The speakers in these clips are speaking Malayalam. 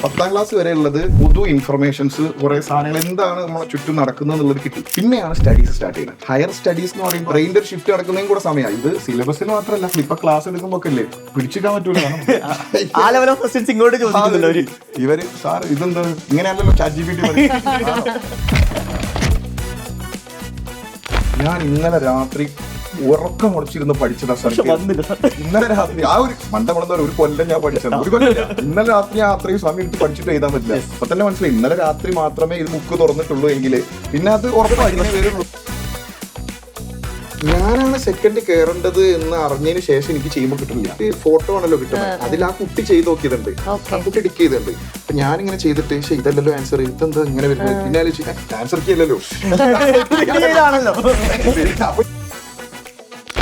10ാം ക്ലാസ് വരെ ഉള്ളത് പൊതു ഇൻഫർമേഷൻസ്, കുറെ സാധനങ്ങൾ എന്താണ് നമ്മളെ ചുറ്റും നടക്കുന്നത് എന്നുള്ളത് കിട്ടി. പിന്നെയാണ് സ്റ്റഡീസ് സ്റ്റാർട്ട് ചെയ്യുന്നത്. ഹയർ സ്റ്റഡീസ് എന്ന് പറയുമ്പോൾ ബ്രെയിൻ്റെ ഷിഫ്റ്റ് നടക്കുന്നതും കൂടെ സമയമായി. ഇത് സിലബസിൽ മാത്രമല്ല, ഇപ്പൊ ക്ലാസ് എടുക്കുമ്പോൾ ഒക്കെ അല്ലേ പിടിച്ചിക്കാൻ പറ്റൂല. ഇവര് സാർ ഇതെന്താ ഇങ്ങനെയല്ലല്ലോ ChatGPT. ഞാൻ ഇന്നലെ രാത്രി ഉറക്കം മുടച്ചിരുന്ന് പഠിച്ചതാ സാർ. ഇന്നലെ രാത്രി ആ ഒരു മണ്ടമുളന്ന ഒരു കൊല്ലം ഞാൻ പഠിച്ചത്. ഒരു കൊല്ലം ഇന്നലെ രാത്രി അത്രയും സമയം എടുത്ത് പഠിച്ചിട്ട് എഴുതാൻ പറ്റില്ല. അപ്പൊ തന്നെ മനസ്സിലായി ഇന്നലെ രാത്രി മാത്രമേ ഇത് ബുക്ക് തുറന്നിട്ടുള്ളൂ എങ്കിൽ പിന്നെ അത് ഉറപ്പായി വരുള്ളൂ. ഞാനാണ് സെക്കൻഡ് കയറേണ്ടത് എന്ന് അറിഞ്ഞതിന് ശേഷം എനിക്ക് ചെയ്യുമ്പോൾ കിട്ടുന്നില്ല. ഈ ഫോട്ടോ ആണല്ലോ കിട്ടുന്നത്. അതിൽ ആ കുട്ടി ചെയ്ത് നോക്കിയതുണ്ട്, ആ കുട്ടി ടിക്ക് ചെയ്തിട്ടുണ്ട്. അപ്പൊ ഞാനിങ്ങനെ ചെയ്തിട്ട് പക്ഷേ ഇതല്ലല്ലോ ആൻസർ, ഇതെന്താ ഇങ്ങനെ വരുന്നത്, പിന്നെ ആൻസർ ചെയ്യല്ലോ.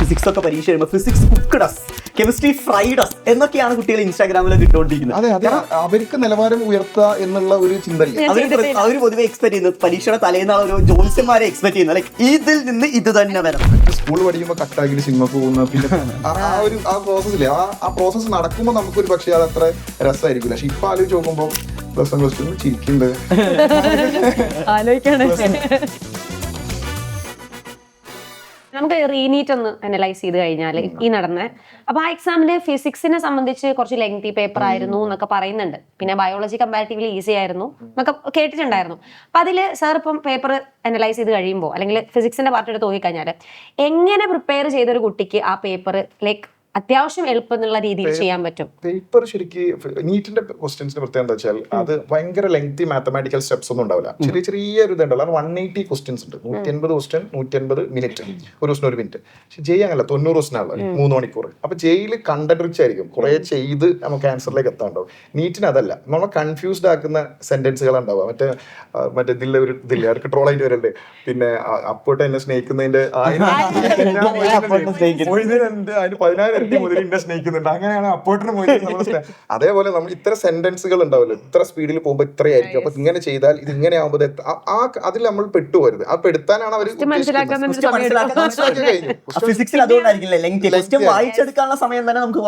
ഫിസിക്സ് ഒക്കെ പരീക്ഷ എഴുതുമ്പോൾ ഫിസിക്സ് കുക്ക്ഡസ്, കെമിസ്ട്രി ഫ്രൈഡസ് എന്നൊക്കെയാണ് കുട്ടികൾ ഇൻസ്റ്റാഗ്രാമിൽ കിട്ടുകൊണ്ടിരിക്കുന്നത്. അതെ, അവർക്ക് നിലവാരം ഉയർത്തുക എന്നുള്ള ഒരു ചിന്തല്ലേ അവർ പൊതുവെ എക്സ്പെക്ട് ചെയ്യുന്നത്. പരീക്ഷയുടെ തലേന്നാൾ ഒരു ജോത്സ്യന്മാരെ എക്സ്പെക്ട് ചെയ്യുന്നത് ലൈക്ക് ഇതിൽ നിന്ന് ഇത് തന്നെ വരണം. സ്കൂൾ പഠിക്കുമ്പോൾ കട്ടാക്കി സിനിമ പോകുന്ന പിന്നെ ആ പ്രോസസ്സില്ലേ, ആ പ്രോസസ്സ് നടക്കുമ്പോൾ നമുക്കൊരു പക്ഷേ അത് അത്ര രസമായിരിക്കില്ല. പക്ഷെ ഇപ്പൊ ആലോചിച്ച് നോക്കുമ്പോൾ പ്ലസ് വൺ പ്ലസ് ടു ചിരിക്കുന്നുണ്ട്. നമുക്ക് റീനീറ്റ് ഒന്ന് അനലൈസ് ചെയ്ത് കഴിഞ്ഞാൽ ഈ നടന്ന അപ്പൊ ആ എക്സാമില് ഫിസിക്സിനെ സംബന്ധിച്ച് കുറച്ച് ലെങ്തി പേപ്പർ ആയിരുന്നു എന്നൊക്കെ പറയുന്നുണ്ട്. പിന്നെ ബയോളജി കമ്പാരിറ്റീവ്ലി ഈസി ആയിരുന്നു എന്നൊക്കെ കേട്ടിട്ടുണ്ടായിരുന്നു. അപ്പൊ അതില് സാർ ഇപ്പം പേപ്പർ അനലൈസ് ചെയ്ത് കഴിയുമ്പോൾ അല്ലെങ്കിൽ ഫിസിക്സിന്റെ പാർട്ട് എടുത്ത് നോക്കിക്കഴിഞ്ഞാൽ എങ്ങനെ പ്രിപ്പയർ ചെയ്തൊരു കുട്ടിക്ക് ആ പേപ്പർ ലൈക്ക് അത്യാവശ്യം എളുപ്പം എന്നുള്ള രീതിയിൽ ചെയ്യാൻ പറ്റും? പേപ്പർ ശരിക്കും നീറ്റിന്റെ ക്വസ്റ്റ്യൻസിന് പ്രത്യേകം എന്താ വെച്ചാൽ അത് ഭയങ്കര ലെങ്തി മാത്തമാറ്റിക്കൽ സ്റ്റെപ്സ് ഒന്നും ഉണ്ടാവില്ല. ചെറിയ ചെറിയ ഒരു ഇതുണ്ടല്ലോ. 180 ക്വസ്റ്റ്യൻസ് ഉണ്ട്. 180 ക്വസ്റ്റ്യൻ 180 മിനിറ്റ്, ഒരു ക്വസ്റ്റൻ 1 മിനിറ്റ്. പക്ഷെ ജെയ് അങ്ങനല്ല, 90 ക്വസ്റ്റൻ ആണല്ലോ, 3 മണിക്കൂർ. അപ്പൊ ജെയിൽ കണ്ടന്റ് റിച്ച് ആയിരിക്കും, കുറെ ചെയ്ത് നമുക്ക് ആൻസറിലേക്ക് എത്താണ്ടാവും. നീറ്റിന് അതല്ല, നമ്മളെ കൺഫ്യൂസ്ഡ് ആക്കുന്ന സെന്റൻസുകൾ ഉണ്ടാവുക. മറ്റേ ഇതില്ല ഒരു ഇതില്ല, അവർക്ക് ട്രോൾ ആയിട്ട് വരല്ലേ, പിന്നെ അപ്പോട്ട് എന്നെ സ്നേഹിക്കുന്നതിന്റെ 10,000 മുതൽ ഇന്നെ സ്നേഹിക്കുന്നുണ്ട്, അങ്ങനെയാണ് അപ്പോട്ടിന് പോയിട്ട്. അതേപോലെ നമ്മൾ ഇത്ര സെന്റൻസുകൾ ഉണ്ടാവില്ല, ഇത്ര സ്പീഡിൽ പോകുമ്പോൾ ഇത്രയായിരിക്കും. അപ്പൊ ഇങ്ങനെ ചെയ്താൽ ഇത് ഇങ്ങനെ ആകുമ്പോൾ അതിൽ നമ്മൾ പെട്ടുപോരുത്. ആ പെടുത്താനാണ് അവർ ഫിസിക്സിൽ അതുകൊണ്ടായിരിക്കും വായിച്ചെടുക്കാനുള്ള സമയം തന്നെ നമുക്ക്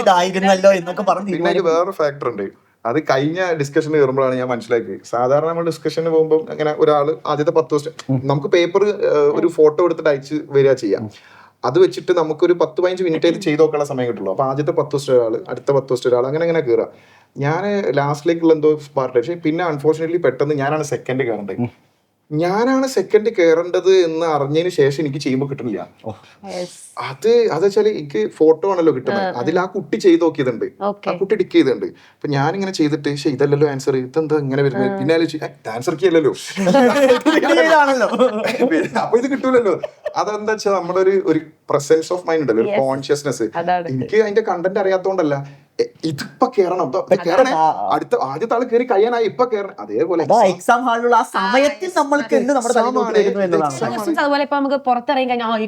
ഇതായിരുന്നല്ലോ എന്നൊക്കെ പറഞ്ഞു. പിന്നെ വേറൊരു ഫാക്ടർ ഉണ്ട്. അത് കഴിഞ്ഞ ഡിസ്കഷന് കയറുമ്പോഴാണ് ഞാൻ മനസ്സിലാക്കി. സാധാരണ നമ്മൾ ഡിസ്കഷന് പോകുമ്പോൾ അങ്ങനെ ഒരാൾ ആദ്യത്തെ 10 ക്വസ്റ്റ്യൻ നമുക്ക് പേപ്പർ ഒരു ഫോട്ടോ എടുത്തിട്ട് അയച്ച് വരിക ചെയ്യാം. അത് വെച്ചിട്ട് നമുക്കൊരു 10-15 മിനിറ്റ് ആയിട്ട് ചെയ്ത് നോക്കാനുള്ള സമയം കിട്ടുള്ളൂ. അപ്പൊ ആദ്യത്തെ 10 ക്വസ്റ്റ്യൻ ഒരാൾ, അടുത്ത 10 ക്വസ്റ്റ്യൻ ഒരാൾ, അങ്ങനെ കയറുക. ഞാൻ ലാസ്റ്റിലേക്കുള്ള എന്തോ പാർട്ട്. പക്ഷേ പിന്നെ അൺഫോർച്ചുനേറ്റ്ലി പെട്ടെന്ന് ഞാനാണ് സെക്കൻഡ് കയറേണ്ടത് എന്ന് അറിഞ്ഞതിന് ശേഷം എനിക്ക് ചെയ്യുമ്പോൾ കിട്ടുന്നില്ല. അത് വെച്ചാല് എനിക്ക് ഫോട്ടോ ആണല്ലോ കിട്ടുന്നത്. അതിൽ ആ കുട്ടി ചെയ്ത് നോക്കിയതുണ്ട്, ആ കുട്ടി ടിക്ക് ചെയ്തിട്ടുണ്ട്. അപ്പൊ ഞാനിങ്ങനെ ചെയ്തിട്ട് പക്ഷേ ഇതല്ലല്ലോ ആൻസർ, ഇതെന്താ ഇങ്ങനെ വരുന്നത്, പിന്നെ ആൻസർ കീയല്ലോ, അപ്പൊ ഇത് കിട്ടൂലല്ലോ. അതെന്താ വെച്ചാൽ നമ്മുടെ ഒരു പ്രസൻസ് ഓഫ് മൈൻഡ് ഉണ്ടല്ലോ, ഒരു കോൺഷ്യസ്നെസ്. എനിക്ക് അതിന്റെ കണ്ടന്റ് അറിയാത്തോണ്ടല്ല, ഇതിപ്പോ കേറണം, ആദ്യത്തെ ആള് കയറി കഴിയാനായി, ഇപ്പൊ കേറണം. അതേപോലെ എക്സാം ഹാളിലുള്ള ആ സമയത്തിൽ നമ്മൾക്ക് അതുപോലെ ഇപ്പൊ നമുക്ക് പുറത്തിറങ്ങി കഴിഞ്ഞാൽ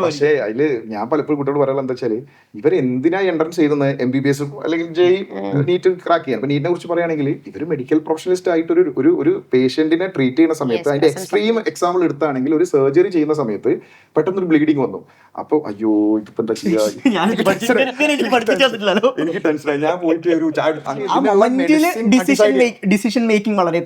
പക്ഷേ അതില് ഞാൻ പലപ്പോഴും കുട്ടിയോട് പറയാനുള്ള എന്താ വെച്ചാല്, ഇവരെന്തിനാ എൻട്രൻസ് ചെയ്യുന്നത്, MBBS അല്ലെങ്കിൽ ജെയ് നീറ്റ് ക്രാക്ക് ചെയ്യാൻ. നീറ്റിനെ കുറിച്ച് പറയുകയാണെങ്കിൽ ഇവര് മെഡിക്കൽ പ്രൊഫഷണലിസ്റ്റ് ആയിട്ട് ഒരു പേഷ്യന്റിനെ ട്രീറ്റ് ചെയ്യുന്ന സമയത്ത്, അതിന്റെ എക്സ്ട്രീം എക്സാമ്പിൾ എടുത്താണെങ്കിൽ ഒരു സർജറി ചെയ്യുന്ന സമയത്ത് പെട്ടെന്നൊരു ബ്ലീഡിങ് വന്നു. അപ്പൊ അയ്യോ ഇതിപ്പോ എന്താ ചെയ്യാ, എനിക്ക് ടെൻഷനായി. ഞാൻ പോയിട്ട് ഒരു ഡിസിഷൻ മേക്കിംഗ് വളരെ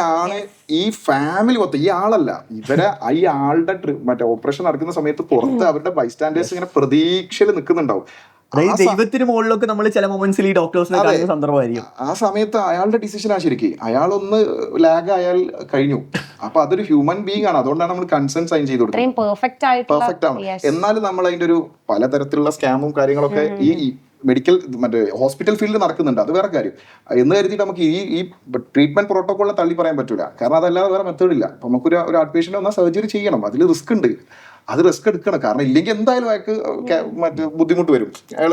ആണ്. ഈ ഫാമിലി മൊത്തം, ഈ ആളല്ല, ഇവരെ ഈ ആളുടെ മറ്റേ ഓപ്പറേഷൻ നടക്കുന്ന സമയത്ത് പുറത്ത് അവരുടെ ബൈസ്റ്റാൻഡേഴ്സ് ഇങ്ങനെ പ്രതീക്ഷയിൽ നിൽക്കുന്നുണ്ടാവും. ദൈവത്തിന് മുകളിലൊക്കെ നമ്മൾ ചില മൊമെന്റ്സിൽ ഈ ഡോക്ടേഴ്സിനെ കാണുന്ന സന്ദർഭമായിരിക്കും. ആ സമയത്ത് അയാളുടെ ഡിസിഷനാ ശരിക്കും. അയാളൊന്ന് ലാഗ് ആയാൽ കഴിഞ്ഞു. അപ്പൊ അതൊരു ഹ്യൂമൻ ബീങ് ആണ്. അതുകൊണ്ടാണ് നമ്മൾ കൺസെന്റ് സൈൻ ചെയ്ത് കൊടുക്കുന്നത്. പെർഫെക്റ്റ് ആണ്. എന്നാലും നമ്മൾ അതിന്റെ ഒരു പലതരത്തിലുള്ള സ്കാമും കാര്യങ്ങളൊക്കെ ഈ മെഡിക്കൽ മറ്റേ ഹോസ്പിറ്റൽ ഫീൽഡിൽ നടക്കുന്നുണ്ട്. അത് വേറെ കാര്യം. എന്ന് കരുതിയിട്ട് നമുക്ക് ഈ ട്രീറ്റ്മെന്റ് പ്രോട്ടോക്കോളിനെ തള്ളി പറയാൻ പറ്റൂല. കാരണം അതല്ലാതെ വേറെ മെത്തേഡ് ഇല്ല. അപ്പൊ നമുക്കൊരു ആർട്ട് പേഷ്യന്റ് വന്നാൽ സർജറി ചെയ്യണം. അതിൽ റിസ്ക് ഉണ്ട്. അത് റിസ്ക് എടുക്കണം. കാരണം ഇല്ലെങ്കിൽ എന്തായാലും അയാൾക്ക് മറ്റേ ബുദ്ധിമുട്ട് വരും. അയാൾ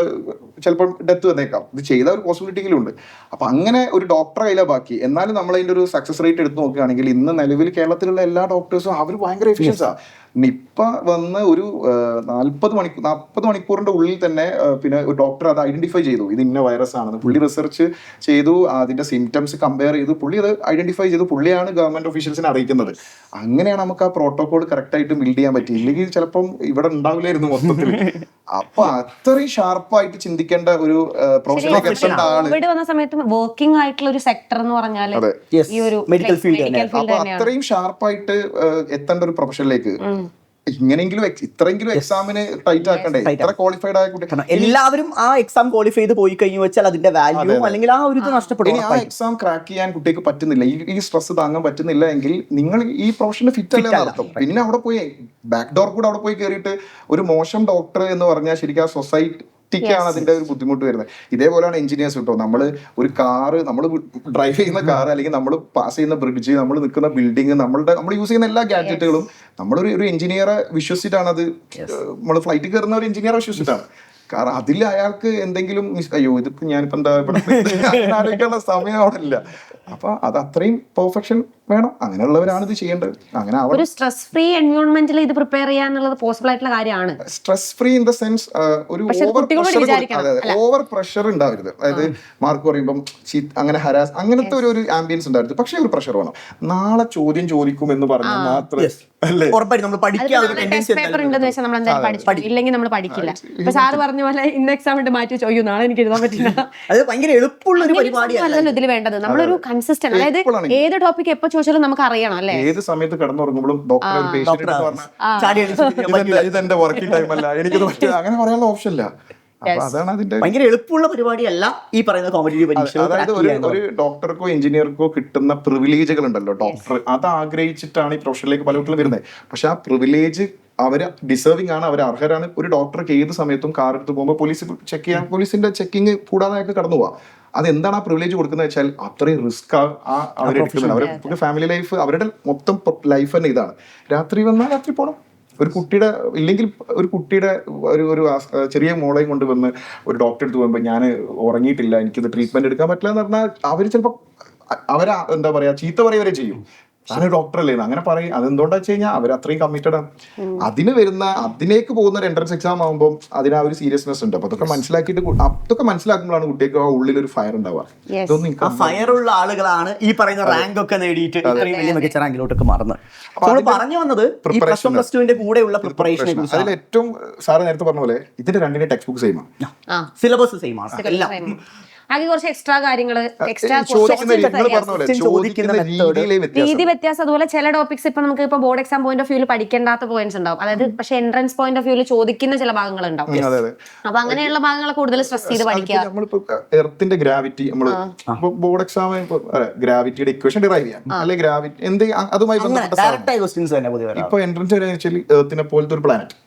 ചിലപ്പോൾ ഡെത്ത് വന്നേക്കാം. ഇത് ചെയ്ത ഒരു പോസിബിലിറ്റിയിലും ഉണ്ട്. അപ്പൊ അങ്ങനെ ഒരു ഡോക്ടറെ കയ്യിലാണ് ബാക്കി. എന്നാലും നമ്മൾ അതിന്റെ ഒരു സക്സസ് റേറ്റ് എടുത്ത് നോക്കുകയാണെങ്കിൽ ഇന്ന് നിലവിൽ കേരളത്തിലുള്ള എല്ലാ ഡോക്ടേഴ്സും അവർ ഭയങ്കര എഫിഷ്യൻസാ. നിപ്പ വന്ന് ഒരു 40 മണിക്കൂറിന്റെ ഉള്ളിൽ തന്നെ പിന്നെ ഒരു ഡോക്ടർ അത് ഐഡന്റിഫൈ ചെയ്തു, ഇത് ഇന്ന വൈറസ് ആണെന്ന്. പുള്ളി റിസർച്ച് ചെയ്തു, അതിന്റെ സിംറ്റംസ് കമ്പയർ ചെയ്തു, പുള്ളി അത് ഐഡന്റിഫൈ ചെയ്തു, പുള്ളിയാണ് ഗവൺമെന്റ് ഒഫീഷ്യൽസിനെ അറിയിക്കുന്നത്. അങ്ങനെയാണ് നമുക്ക് ആ പ്രോട്ടോകോൾ കറക്റ്റ് ആയിട്ട് ബിൽഡ് ചെയ്യാൻ പറ്റി. ഇല്ലെങ്കിൽ ചിലപ്പം ഇവിടെ ഉണ്ടാവില്ലായിരുന്നു മൊത്തത്തിൽ. അപ്പൊ അത്രയും ഷാർപ്പായിട്ട് ചിന്തിക്കേണ്ട ഒരു പ്രൊഫഷനിലേക്ക് എത്തേണ്ട ആള് കോവിഡ് വന്ന സമയത്ത് വർക്കിംഗ് ആയിട്ടുള്ള ഒരു സെക്ടർ എന്ന് പറഞ്ഞാൽ ഈ ഒരു മെഡിക്കൽ ഫീൽഡ് അപ്പൊ അത്രയും ഷാർപ്പായിട്ട് എത്തേണ്ട ഒരു പ്രൊഫഷനിലേക്ക് ഇങ്ങനെങ്കിലും ഇത്രയെങ്കിലും എക്സാമിന് ടൈറ്റ് ആക്കണ്ടേ? ഇത്ര ക്വാളിഫൈഡ് ആയ കുട്ടി എല്ലാവരും ആ എക്സാം ക്വാളിഫൈ ചെയ്ത് പോയി കഴിഞ്ഞു വെച്ചാൽ അതിന്റെ വാല്യൂ അല്ലെങ്കിൽ ആ ഒരു ഇത് നഷ്ടപ്പെടും. ഇനി ആ എക്സാം ക്രാക്ക് ചെയ്യാൻ കുട്ടിക്ക് പറ്റുന്നില്ല, ഈ സ്ട്രെസ് താങ്ങാൻ പറ്റുന്നില്ല എങ്കിൽ നിങ്ങൾ ഈ പ്രൊഫഷന് ഫിറ്റ് അല്ലെന്ന് അർത്ഥം. പിന്നെ അവിടെ പോയി ബാക്ക് ഡോർ കൂടെ അവിടെ പോയി കയറിയിട്ട് ഒരു മോശം ഡോക്ടർ എന്ന് പറഞ്ഞാൽ ശരിക്കും ആ സൊസൈറ്റിക്കാണ് അതിന്റെ ഒരു ബുദ്ധിമുട്ട് വരുന്നത്. ഇതേപോലെയാണ് എഞ്ചിനീയേഴ്സ് കിട്ടും. നമ്മൾ ഒരു കാറ്, നമ്മൾ ഡ്രൈവ് ചെയ്യുന്ന കാർ, അല്ലെങ്കിൽ നമ്മൾ പാസ് ചെയ്യുന്ന ബ്രിഡ്ജ്, നമ്മൾ നിൽക്കുന്ന ബിൽഡിംഗ്, നമ്മൾ യൂസ് ചെയ്യുന്ന എല്ലാ ഗാഡ്ജറ്റുകളും നമ്മളൊരു എഞ്ചിനീയറെ വിശ്വസിച്ചിട്ടാണ് അത്. നമ്മൾ ഫ്ലൈറ്റിൽ കയറുന്ന ഒരു എഞ്ചിനീയറെ വിശ്വസിച്ചിട്ടാണ്. കാരണം അതിൽ അയാൾക്ക് എന്തെങ്കിലും അയ്യോ ഇതിപ്പോ ഞാനിപ്പോ എന്താ ആലോചിക്കാനുള്ള സമയം അവിടെ ഇല്ല. അപ്പൊ അത് അത്രയും പെർഫെക്ഷൻ വേണം. അങ്ങനെയുള്ളവരാണ് ഇത് ചെയ്യേണ്ടത്. അങ്ങനെ ഒരു സ്ട്രെസ് ഫ്രീ എൻവയോൺമെന്റിൽ ഇത് പ്രിപ്പയർ ചെയ്യാന്നുള്ളത് പോസിബിൾ ആയിട്ടുള്ള കാര്യമാണ്. Stress free in the sense ഒരു ഓവർ പ്രഷർ ഉണ്ടാവരുത്. അതായത് മാർക്ക് പറയുമ്പോൾ അങ്ങനെ ഹരാസ് അങ്ങനത്തെ ഒരു ആംബിയൻസ് ഉണ്ടാവരുത്. പക്ഷേ ഒരു പ്രഷർ വേണം. നാളെ ചോദ്യം ചോദിക്കും എന്ന് പറഞ്ഞാൽ മാത്രമേ ഇല്ലെങ്കിൽ നമ്മൾ പഠിക്കില്ല. ഇപ്പൊ സാറ് പറഞ്ഞ പോലെ ഇന്ന എക്സാം ഇട്ട് മാറ്റി ചോദിക്കൂ, നാളെ എനിക്ക് എഴുതാൻ പറ്റില്ല. അത് ഭയങ്കര എളുപ്പമുള്ള ഒരു പരിപാടിയല്ലല്ലോ ഇതിൽ വേണ്ടത്. നമ്മളൊരു കൺസിസ്റ്റന്റ്, അതായത് ഏത് ടോപ്പിക് എപ്പോ ചോദിച്ചാലും നമുക്ക് അറിയണം അല്ലേ. ഏത് സമയത്ത് കിടന്നുറങ്ങുമ്പോഴും ഇതെന്റെ വർക്കിംഗ് ടൈം അല്ല, എനിക്കത് പറ്റില്ല, അങ്ങനെ പറയാനുള്ള ഓപ്ഷൻ ഇല്ല. അതാണ് അതിന്റെ ഭയങ്കര എളുപ്പമുള്ള പരിപാടിയല്ല ഈ പറയുന്ന കോമ്പറ്റീറ്റീവ് പരീക്ഷ. അതായത് ഒരു ഡോക്ടർക്കോ എഞ്ചിനീയർക്കോ കിട്ടുന്ന പ്രിവിലേജുകൾ ഉണ്ടല്ലോ, ഡോക്ടർ അത് ആഗ്രഹിച്ചിട്ടാണ് ഈ പ്രൊഫഷനിലേക്ക് പല കുട്ടികളും വരുന്നത്. പക്ഷെ ആ പ്രിവിലേജ് അവര് ഡിസേർവിംഗ് ആണ്, അവർ അർഹരാണ്. ഒരു ഡോക്ടർക്ക് ഏത് സമയത്തും കാർ എടുത്ത് പോകുമ്പോൾ പോലീസ് ചെക്ക് ചെയ്യാൻ, പോലീസിന്റെ ചെക്കിങ് കൂടാതെ അയാൾക്ക് കടന്നു പോവാം. അതെന്താണ് ആ പ്രിവിലേജ് കൊടുക്കുന്നത് വെച്ചാൽ അത്രയും റിസ്ക് അവരെടുക്കുന്നില്ല. അവരുടെ ഫാമിലി ലൈഫ്, അവരുടെ മൊത്തം ലൈഫ് തന്നെ ഇതാണ്. രാത്രി വന്നാൽ രാത്രി പോകണം. ഒരു കുട്ടിയുടെ ഇല്ലെങ്കിൽ ഒരു കുട്ടിയുടെ ഒരു ചെറിയ മോളെയും കൊണ്ട് വന്ന് ഒരു ഡോക്ടറെ അടുത്ത് പോകുമ്പോൾ ഞാൻ ഉറങ്ങിയിട്ടില്ല, എനിക്കിത് ട്രീറ്റ്മെന്റ് എടുക്കാൻ പറ്റില്ല എന്ന് പറഞ്ഞാൽ അവർ ചിലപ്പോൾ അവരെ എന്താ പറയാ ചീത്ത പറയുവരെ ചെയ്യും. ഞാനൊരു ഡോക്ടറല്ലേ അങ്ങനെ പറയും. അതെന്തുകൊണ്ടാ വെച്ച് കഴിഞ്ഞാൽ അവർ അത്രയും കമ്മിറ്റഡ് ആണ്. അതിലേക്ക് പോകുന്ന ഒരു എൻട്രൻസ് എക്സാം ആകുമ്പോൾ അതിന് ആ ഒരു സീരിയസ്നെസ് ഉണ്ട്. അപ്പൊ അതൊക്കെ മനസ്സിലാക്കുമ്പോഴാണ് കുട്ടിക്ക് ആ ഉള്ളിൽ ഒരു ഫയർ ഉണ്ടാവുക. ആ ഫയർ ഉള്ള ആളുകളാണ് ഈ പറയുന്ന റാങ്ക് ഒക്കെ നേടിയിട്ട് ഇത്രയും വലിയ മികച്ച റാങ്കിലോട്ടൊക്കെ മാറുന്നത്. പറഞ്ഞു വന്നത് പ്ലസ് ടുവിന്റെ കൂടെയുള്ള പ്രിപ്പറേഷനെ കുറിച്ച്. അതിൽ ഏറ്റവും സാറ് നേരത്തെ പറഞ്ഞ പോലെ ഇതിന്റെ രണ്ടിന്റെ ടെക്സ്റ്റ് ബുക്ക് സെയിം ആണ്, സിലബസ് സെയിം ആണ് എല്ലാം. ആകെ കുറച്ച് എക്സ്ട്രാ കാര്യങ്ങൾ, എക്സ്ട്രാ രീതി വ്യത്യാസം. അതുപോലെ ചില ടോപ്പിക്സ് ഇപ്പൊ നമുക്ക് ഇപ്പൊ ബോർഡ് എക്സാം പോയിന്റ് ഓഫ് വ്യൂല് പഠിക്കേണ്ടാത്ത പോയിന്റ്സ് ഉണ്ടാവും. അതായത് പക്ഷെ എൻട്രൻസ് പോയിന്റ് ഓഫ് വ്യൂല് ചോദിക്കുന്ന ചില ഭാഗങ്ങൾ ഉണ്ടാവും. അപ്പൊ അങ്ങനെയുള്ള ഭാഗങ്ങൾ കൂടുതൽ സ്ട്രെസ് ചെയ്ത് പഠിക്കുക. നമ്മളിപ്പോ എർത്തിന്റെ ഗ്രാവിറ്റി, നമ്മള് ബോർഡ് എക്സാം ഗ്രാവിറ്റിയുടെ ഇക്വേഷൻ ഡിറൈവ് ചെയ്യാം, അല്ലെങ്കിൽ ഗ്രാവിറ്റി എന്ത് അതുമായി ബന്ധപ്പെട്ട ഇപ്പൊ എൻട്രൻസ് എർത്തിനെ പോലത്തെ ഒരു പ്ലാനറ്റ്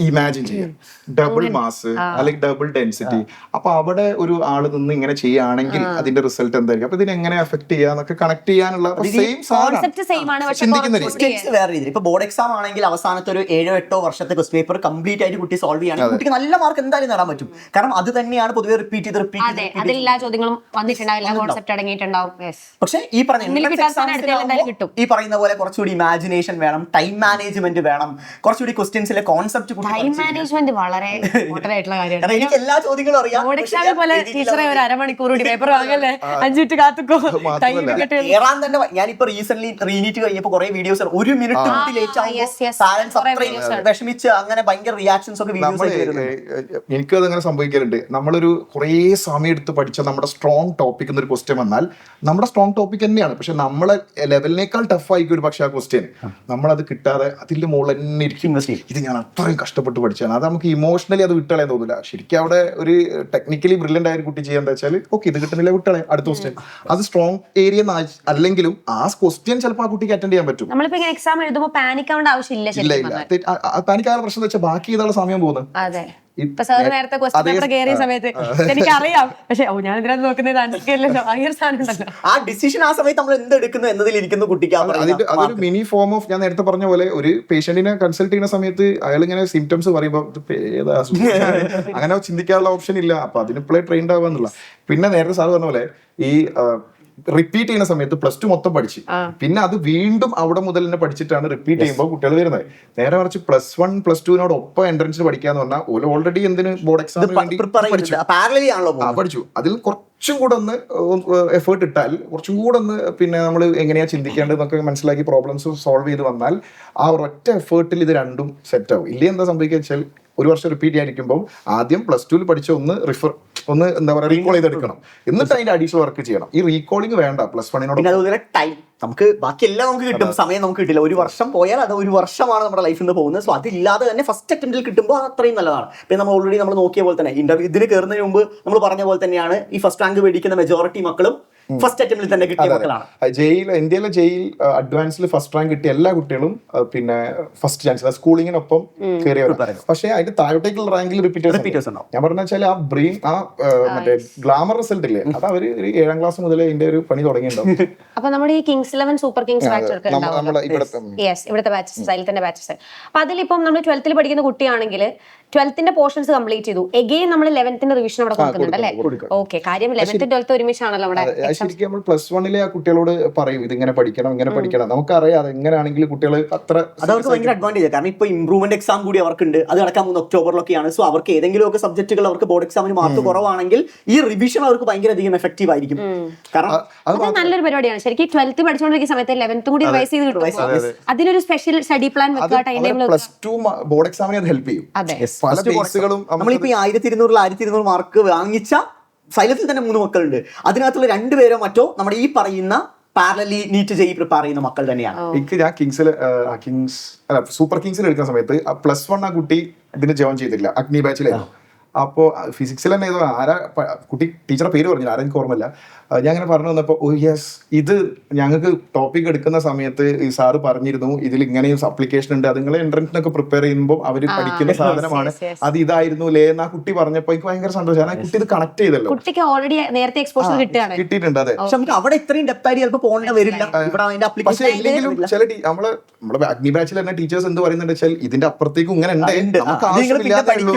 ഇമാജിൻ ചെയ്യാം, ഡബിൾ മാസ് അല്ലെങ്കിൽ ഡബിൾ ഡെൻസിറ്റി. അപ്പൊ അവിടെ ഒരു ആള് നിന്ന് ഇങ്ങനെ ചെയ്യുകയാണെങ്കിൽ അതിന്റെ റിസൾട്ട് എന്തായിരിക്കും, അപ്പൊ ഇതിനെ എങ്ങനെ എഫക്ട് ചെയ്യാന്നൊക്കെ കണക്ട് ചെയ്യാനുള്ള വേറെ രീതിയിൽ. ഇപ്പൊ ബോർഡ് എക്സാം ആണെങ്കിൽ അവസാനത്തെ ഒരു 7-8 വർഷത്തെ ക്വസ്റ്റ് പേപ്പർ കംപ്ലീറ്റ് ആയിട്ട് കുട്ടി സോൾവ് ചെയ്യുകയാണെങ്കിൽ കുട്ടിക്ക് നല്ല മാർക്ക് എന്തായാലും നേടാൻ പറ്റും. കാരണം അത് തന്നെയാണ് പൊതുവെ റിപ്പീറ്റ് ചെയ്ത് എല്ലാ ചോദ്യങ്ങളും വന്നിട്ടുണ്ടാവും. പക്ഷെ ഈ പറയുന്ന പോലെ കുറച്ചുകൂടി ഇമാജിനേഷൻ വേണം, ടൈം മാനേജ്മെന്റ് വേണം, കുറച്ചുകൂടി ക്വസ്റ്റ്യൻസിലെ കോൺസെപ്റ്റ്. ടൈം മാനേജ്മെന്റ് വളരെ ഇമ്പോർട്ടന്റ് ആയിട്ടുള്ള കാര്യമാണ്. എനിക്ക് എല്ലാ ചോദ്യങ്ങളും അറിയാം. ടീച്ചറെ ഒരു അരമണിക്കൂർ കൂടി പേപ്പർ വാങ്ങല്ലേ, 5 മിനിറ്റ് കാത്തുക്കോ. കേറാൻ തന്നെ ഞാനിപ്പോ റീസെന്റ് റീനീറ്റ് കഴിഞ്ഞപ്പോ കുറെ വീഡിയോസ് 1 മിനിറ്റ് വിഷമിച്ച് അങ്ങനെ ഭയങ്കര റിയാക്ഷൻസ് ഒക്കെ എനിക്കത് അങ്ങനെ സംഭവിക്കലുണ്ട്. നമ്മളൊരു കുറേ സമയം എടുത്ത് പഠിച്ച നമ്മുടെ സ്ട്രോങ് ടോപ്പിക് എന്നൊരു ക്വസ്റ്റ്യൻ വന്നാൽ നമ്മുടെ സ്ട്രോങ് ടോപ്പിക് തന്നെയാണ്, പക്ഷെ നമ്മളെ ലെവലിനേക്കാൾ ടഫ് ആയിരിക്കും ഒരു പക്ഷേ ആ ക്വസ്റ്റ്യൻ. നമ്മളത് കിട്ടാതെ അതിന്റെ മുകളിൽ തന്നെ ഇരിക്കും, ഇത് ഞാൻ അത്രയും കഷ്ടപ്പെട്ട് പഠിച്ചാണ്, അത് നമുക്ക് ഇമോഷണലി അത് വിട്ടളയാൻ തോന്നില്ല. ശരിക്കും അവിടെ ഒരു ടെക്നിക്കലി ബ്രില്യൻ്റ് ആയ ഒരു കുട്ടി ചെയ്യാൻ വെച്ചാൽ ഓക്കെ ഇത് കിട്ടുന്നില്ല വിട്ടളെ അടുത്ത ക്വസ്റ്റ്യൻ. അത് സ്ട്രോങ് ഏരിയ അല്ലെങ്കിലും ആ ക്വസ്റ്റ്യൻ ചിലപ്പോൾ ആ കുട്ടിക്ക് അറ്റൻഡ് ചെയ്യാൻ പറ്റും. നമ്മളിപ്പോ എക്സാം എഴുതുമ്പോൾ പാനിക് ആവേണ്ട ആവശ്യമില്ല. പാനിക് ആയ പ്രശ്നം വെച്ചാൽ ബാക്കി ചെയ്താലുള്ള സമയം പോകുന്നത്. ഇപ്പൊ സാർ നേരത്തെ ക്വസ്റ്റ്യൻ പേപ്പർ കയറിയ സമയത്ത് എനിക്കറിയാം, പക്ഷെ ഞാൻ ഇതിനകത്ത് നോക്കുന്നത് അണ്ടല്ലോ അങ്ങനെ സാധനം. ആ ഡിസിഷൻ ആ സമയത്ത് നമ്മൾ എന്തെടുക്കുന്നു എന്നതിലിരിക്കുന്ന കുട്ടിക്ക് അതൊരു മിനി ഫോം ഓഫ്, ഞാൻ നേരത്തെ പറഞ്ഞ പോലെ ഒരു പേഷ്യന്റിനെ കൺസൾട്ട് ചെയ്യുന്ന സമയത്ത് അയാൾ ഇങ്ങനെ സിംറ്റംസ് പറയുമ്പോൾ അങ്ങനെ ചിന്തിക്കാനുള്ള ഓപ്ഷൻ ഇല്ല. അപ്പൊ അതിനിപ്പോഴേ ട്രെയിൻഡ് ആവാന്നുള്ള. പിന്നെ നേരത്തെ സാർ പറഞ്ഞ പോലെ ഈ റിപ്പീറ്റ് ചെയ്യുന്ന സമയത്ത് +2 മൊത്തം പഠിച്ച് പിന്നെ അത് വീണ്ടും അവിടെ മുതൽ തന്നെ പഠിച്ചിട്ടാണ് റിപ്പീറ്റ് ചെയ്യുമ്പോൾ കുട്ടികൾ വരുന്നത്. നേരെ മറിച്ച് +1 +2 ഒപ്പം എൻട്രൻസിൽ പഠിക്കാന്ന് പറഞ്ഞാൽ ഓൾറെഡി എന്തിന് ബോർഡ് എക്സാമിന് വേണ്ടി പഠിച്ചു. അതിൽ കുറച്ചും കൂടെ ഒന്ന് എഫേർട്ട് ഇട്ടാൽ കുറച്ചും കൂടെ ഒന്ന് പിന്നെ നമ്മൾ എങ്ങനെയാ ചിന്തിക്കേണ്ടതെന്നൊക്കെ മനസ്സിലാക്കി പ്രോബ്ലംസ് സോൾവ് ചെയ്ത് വന്നാൽ ആ ഒരൊറ്റ എഫേർട്ടിൽ ഇത് രണ്ടും സെറ്റ് ആവും. ഇല്ലേ എന്താ സംഭവിക്കുക വെച്ചാൽ ഒരു വർഷം റിപ്പീറ്റ് ചെയ്യാനിരിക്കുമ്പോൾ ആദ്യം +2 പഠിച്ച ഒന്ന് എന്താ പറയുക റീകോൾ ചെയ്തെടുക്കണം, എന്നിട്ട് അതിന്റെ അഡീഷണൽ വർക്ക് ചെയ്യണം. ഈ റീകോളിംഗ് വേണ്ട +1 ടൈം നമുക്ക് ബാക്കിയെല്ലാം നമുക്ക് കിട്ടും, സമയം നമുക്ക് കിട്ടില്ല. ഒരു വർഷം പോയാൽ അത് ഒരു വർഷമാണ് നമ്മുടെ ലൈഫിൽ നിന്ന് പോകുന്നത്. സോ അതില്ലാതെ തന്നെ ഫസ്റ്റ് അറ്റംപ്റ്റിൽ കിട്ടുമ്പോൾ അത്രയും നല്ലതാണ്. പിന്നെ നമ്മൾ ഓൾറെഡി നമ്മൾ നോക്കിയ പോലെ തന്നെ ഇതിന് കയറുന്നതിന് മുമ്പ് നമ്മൾ പറഞ്ഞ പോലെ തന്നെയാണ് ഈ ഫസ്റ്റ് റാങ്ക് മേടിക്കുന്ന മെജോറിറ്റി മക്കളും ഫസ്റ്റ് അറ്റംപ്റ്റിൽ തന്നെ കിട്ടിയ മക്കളാണ്. ഇന്ത്യയിലെ ജയിൽ അഡ്വാൻസിൽ ഫസ്റ്റ് റാങ്ക് കിട്ടിയ എല്ലാ കുട്ടികളും പിന്നെ ഫസ്റ്റ് ചാൻസ് സ്കൂളിങ്ങിനൊപ്പം കയറിയവരാണ്. പക്ഷേ അതിന്റെ താഴോട്ടേക്കുള്ള റാങ്കിൽ റിപ്പീറ്റേഴ്സ് ഉണ്ടാവും. ഞാൻ പറഞ്ഞ വെച്ചാൽ മറ്റേ ഗ്ലാമർ റിസൾട്ട് ഇല്ലേ, അത് അവര് 7ാം ക്ലാസ് മുതൽ ഇതിന്റെ ഒരു പണി തുടങ്ങിയിട്ടുണ്ടാവും. അപ്പൊ നമ്മുടെ ഈ Kings 11 സൂപ്പർ കിങ്സ് ഇവിടുത്തെ ബാച്ചസ് അതിൽ തന്നെ ബാച്ചസ്. അപ്പൊ അതിലിപ്പം നമ്മൾ 12th പഠിക്കുന്ന കുട്ടിയാണെങ്കിൽ 12th പോർഷൻസ് കംപ്ലീറ്റ് ചെയ്തു, എഗെയിൻ നമ്മൾ 11th റിവിഷൻ അവിടെ കൊടുക്കുന്നുണ്ട് അല്ലേ? ഓക്കെ, കാര്യം 11th 12th ഒരുമിച്ചാണല്ലോ അവിടെ. ശരിക്കും നമ്മൾ +1 ആ കുട്ടികളോട് പറയും ഇതിങ്ങനെ പഠിക്കണം ഇങ്ങനെ പഠിക്കണം. നമുക്കറിയാം അത് എങ്ങനെയാണെങ്കിൽ കുട്ടികൾ അത്ര അതവർക്ക് ഭയങ്കര അഡ്വാൻറ്റേജ്. കാരണം ഇപ്പൊ ഇംപ്രൂവ്മെന്റ് എക്സാം കൂടി അവർക്കുണ്ട്, അത് നടക്കാൻ പോകുന്ന ഒക്ടോബറിലൊക്കെയാണ്. സോ അവർക്ക് ഏതെങ്കിലും ഒക്കെ സബ്ജക്റ്റുകൾ അവർക്ക് ബോർഡ് എക്സാമിന് മാർക്ക് കുറവാണെങ്കിൽ ഈ റിവിഷൻ അവർക്ക് ഭയങ്കര അധികം എഫക്റ്റീവ് ആയിരിക്കും. കാരണം അത് നല്ലൊരു പരിപാടിയാണ്. ശരിക്കും 12th പഠിച്ചുകൊണ്ടിരിക്കുന്ന സമയത്ത് 11th കൂടി റിവൈസ് ചെയ്ത് കിട്ടും. അതിനൊരു സ്പെഷ്യൽ സ്റ്റഡി പ്ലാൻ വെക്കുക, ടൈം ടേബിൾ. +2 ബോർഡ് എക്സാമിന് അത് ഹെൽപ്പ് ചെയ്യും. പല ബേസുകളും നമ്മളിപ്പോ 1200 മാർക്ക് വാങ്ങിച്ച സൈലത്തിൽ തന്നെ 3 മക്കളുണ്ട്. അതിനകത്തുള്ള 2 പേരോ മറ്റോ നമ്മുടെ ഈ പറയുന്ന പാരലലി നീറ്റ് ചെയ്ത് പ്രിപ്പയർ ചെയ്യുന്ന മക്കൾ തന്നെയാണ്. ഞാൻ സൂപ്പർ കിങ്സിൽ എടുക്കുന്ന സമയത്ത് +1 ആ കുട്ടി ഇതിന് ജോയിൻ ചെയ്തില്ല, അഗ്നി ബാച്ചിലായിരുന്നു. അപ്പോൾ ഫിസിക്സിൽ തന്നെ കുട്ടി ടീച്ചറെ പേര് പറഞ്ഞില്ല, ആരെനിക്ക് ഓർമ്മയില്ല. ഞാൻ അങ്ങനെ പറഞ്ഞു വന്നപ്പോൾ യെസ്, ഇത് ഞങ്ങൾക്ക് ടോപ്പിക് എടുക്കുന്ന സമയത്ത് ഈ സാറ് പറഞ്ഞിരുന്നു ഇതിൽ ഇങ്ങനെയും അപ്ലിക്കേഷൻ ഉണ്ട്, അത് നിങ്ങൾ എൻട്രൻസിനൊക്കെ പ്രിപ്പയർ ചെയ്യുമ്പോൾ അവർ പഠിക്കുന്ന സാധനമാണ്, അത് ഇതായിരുന്നു ലേ എന്ന് ആ കുട്ടി പറഞ്ഞപ്പോൾ എനിക്ക് ഭയങ്കര സന്തോഷം. ആ കുട്ടി ഇത് കണക്ട് ചെയ്തല്ലോ, കുട്ടിക്ക് ഓൾറെഡി നേരത്തെ എക്സ്പോഷർ കിട്ടിയിട്ടുണ്ട്. അതെ, പക്ഷെ നമുക്ക് അവിടെ ഇത്രയും ഡെപ്ത് ആയിട്ട് ചിലപ്പോൾ പോകേണ്ട വരില്ല. പക്ഷേ ഇല്ലെങ്കിലും ചില നമ്മുടെ അഗ്നി ബാച്ചിൽ തന്നെ ടീച്ചേഴ്സ് എന്ത് പറയുന്നുണ്ട് വെച്ചാൽ ഇതിന്റെ അപ്പുറത്തേക്കും ഇങ്ങനെ ഉണ്ട്, നമുക്ക് ആവശ്യമില്ലാത്ത